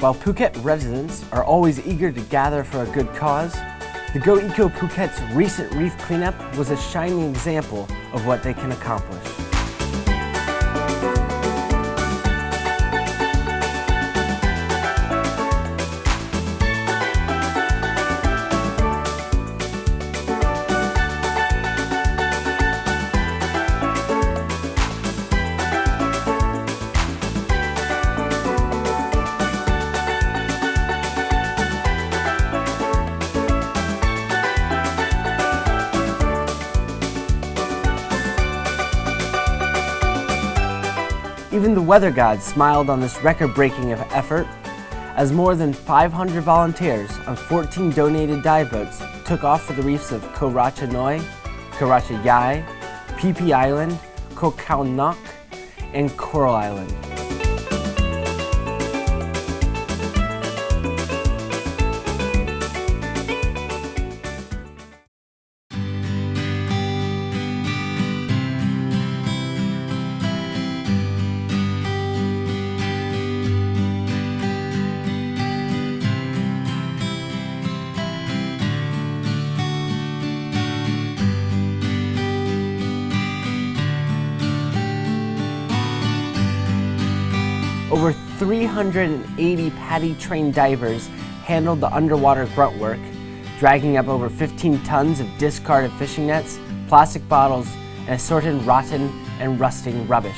While Phuket residents are always eager to gather for a good cause, the Go Eco Phuket's recent reef cleanup was a shining example of what they can accomplish. Even the weather gods smiled on this record-breaking effort, as more than 500 volunteers on 14 donated dive boats took off for the reefs of Koh Racha Noi, Koh Racha Yai, Phi Phi Island, Koh Khao Nok, and Coral Island. Over 380 PADI-trained divers handled the underwater grunt work, dragging up over 15 tons of discarded fishing nets, plastic bottles, and assorted rotten and rusting rubbish.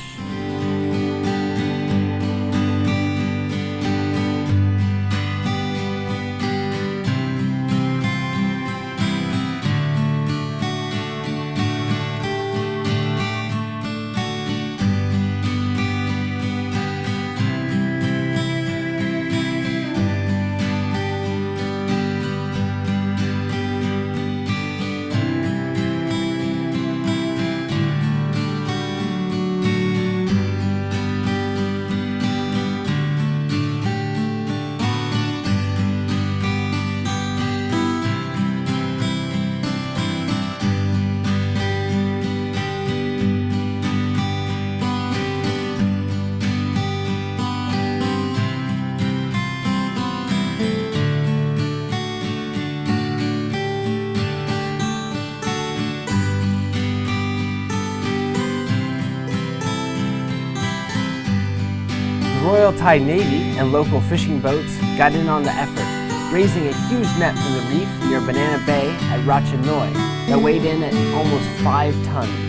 The Royal Thai Navy and local fishing boats got in on the effort, raising a huge net from the reef near Banana Bay at Racha Noi that weighed in at almost 5 tons.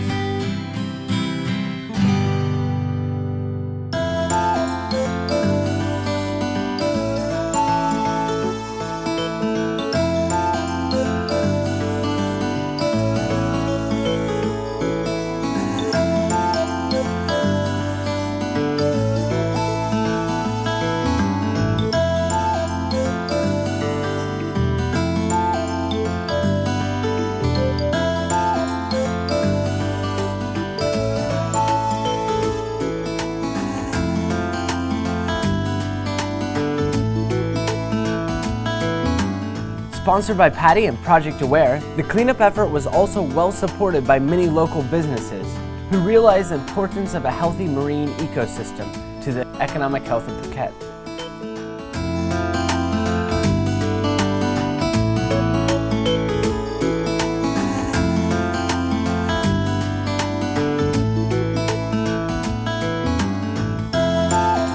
Sponsored by PADI and Project Aware, the cleanup effort was also well supported by many local businesses who realized the importance of a healthy marine ecosystem to the economic health of Phuket.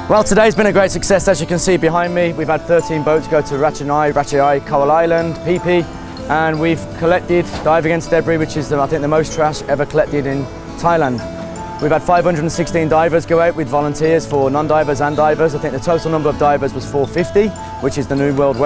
Well, today's been a great success. As you can see behind me, we've had 13 boats go to Racha Noi, Racha Yai, Coral Island, Phi Phi, and we've collected dive against debris, which is I think the most trash ever collected in Thailand. We've had 516 divers go out with volunteers for non-divers and divers. I think the total number of divers was 450, which is the new world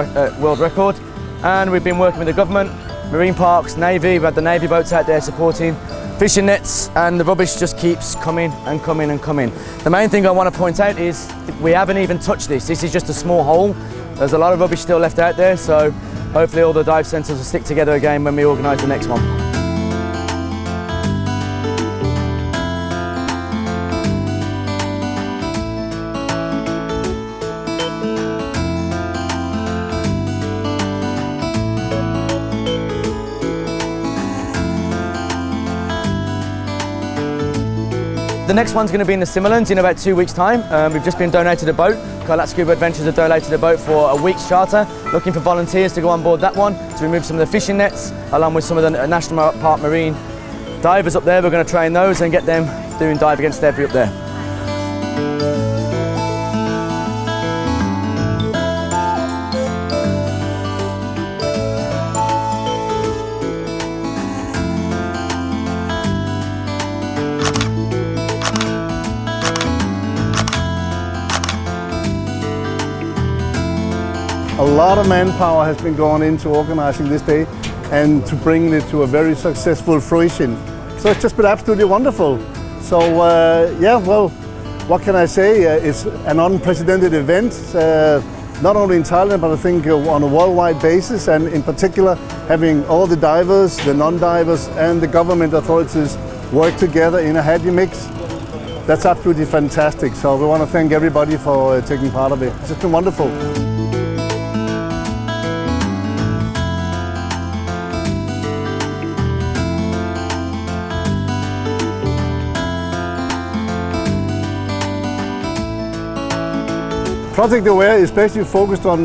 record. And we've been working with the government, marine parks, Navy. We've had the Navy boats out there supporting fishing nets, and the rubbish just keeps coming and coming and coming. The main thing I want to point out is we haven't even touched this. This is just a small hole. There's a lot of rubbish still left out there, so hopefully all the dive centres will stick together again when we organise the next one. next one's going to be in the Simmerlands in about 2 weeks' time. We've just been donated a boat. Kolat Scuba Adventures have donated a boat for a week's charter, looking for volunteers to go on board that one to remove some of the fishing nets, along with some of the National Park Marine divers up there. We're going to train those and get them doing dive against debris up there. A lot of manpower has been going into organizing this day and to bringing it to a very successful fruition. So it's just been absolutely wonderful. So yeah, well, what can I say? It's an unprecedented event, not only in Thailand, but I think on a worldwide basis, and in particular having all the divers, the non-divers and the government authorities work together in a happy mix. That's absolutely fantastic. So we want to thank everybody for taking part of it. It's just been wonderful. Project onair is basically focused on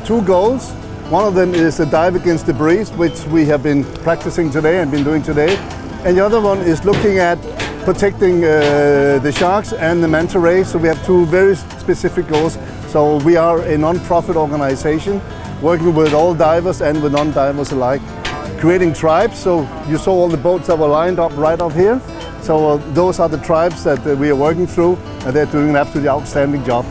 two goals. One of them is the dive against debris, which we have been practicing today and been doing today. And the other one is looking at protecting the sharks and the manta rays. So we have two very specific goals. So we are a non-profit organization working with all divers and with non-divers alike, creating tribes. So you saw all the boats that were lined up right up here. So those are the tribes that we are working through, and they're doing an absolutely outstanding job.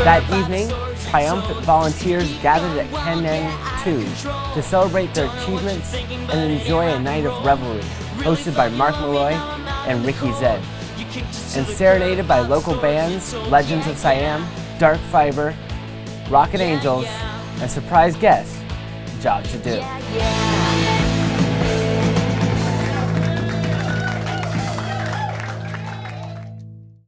That evening, triumphant volunteers gathered at Kenang 2 to celebrate their achievements and enjoy a night of revelry hosted by Mark Malloy and Ricky Zed, and serenaded by local bands Legends of Siam, Dark Fiber, Rocket Angels, and surprise guest, Job to Do.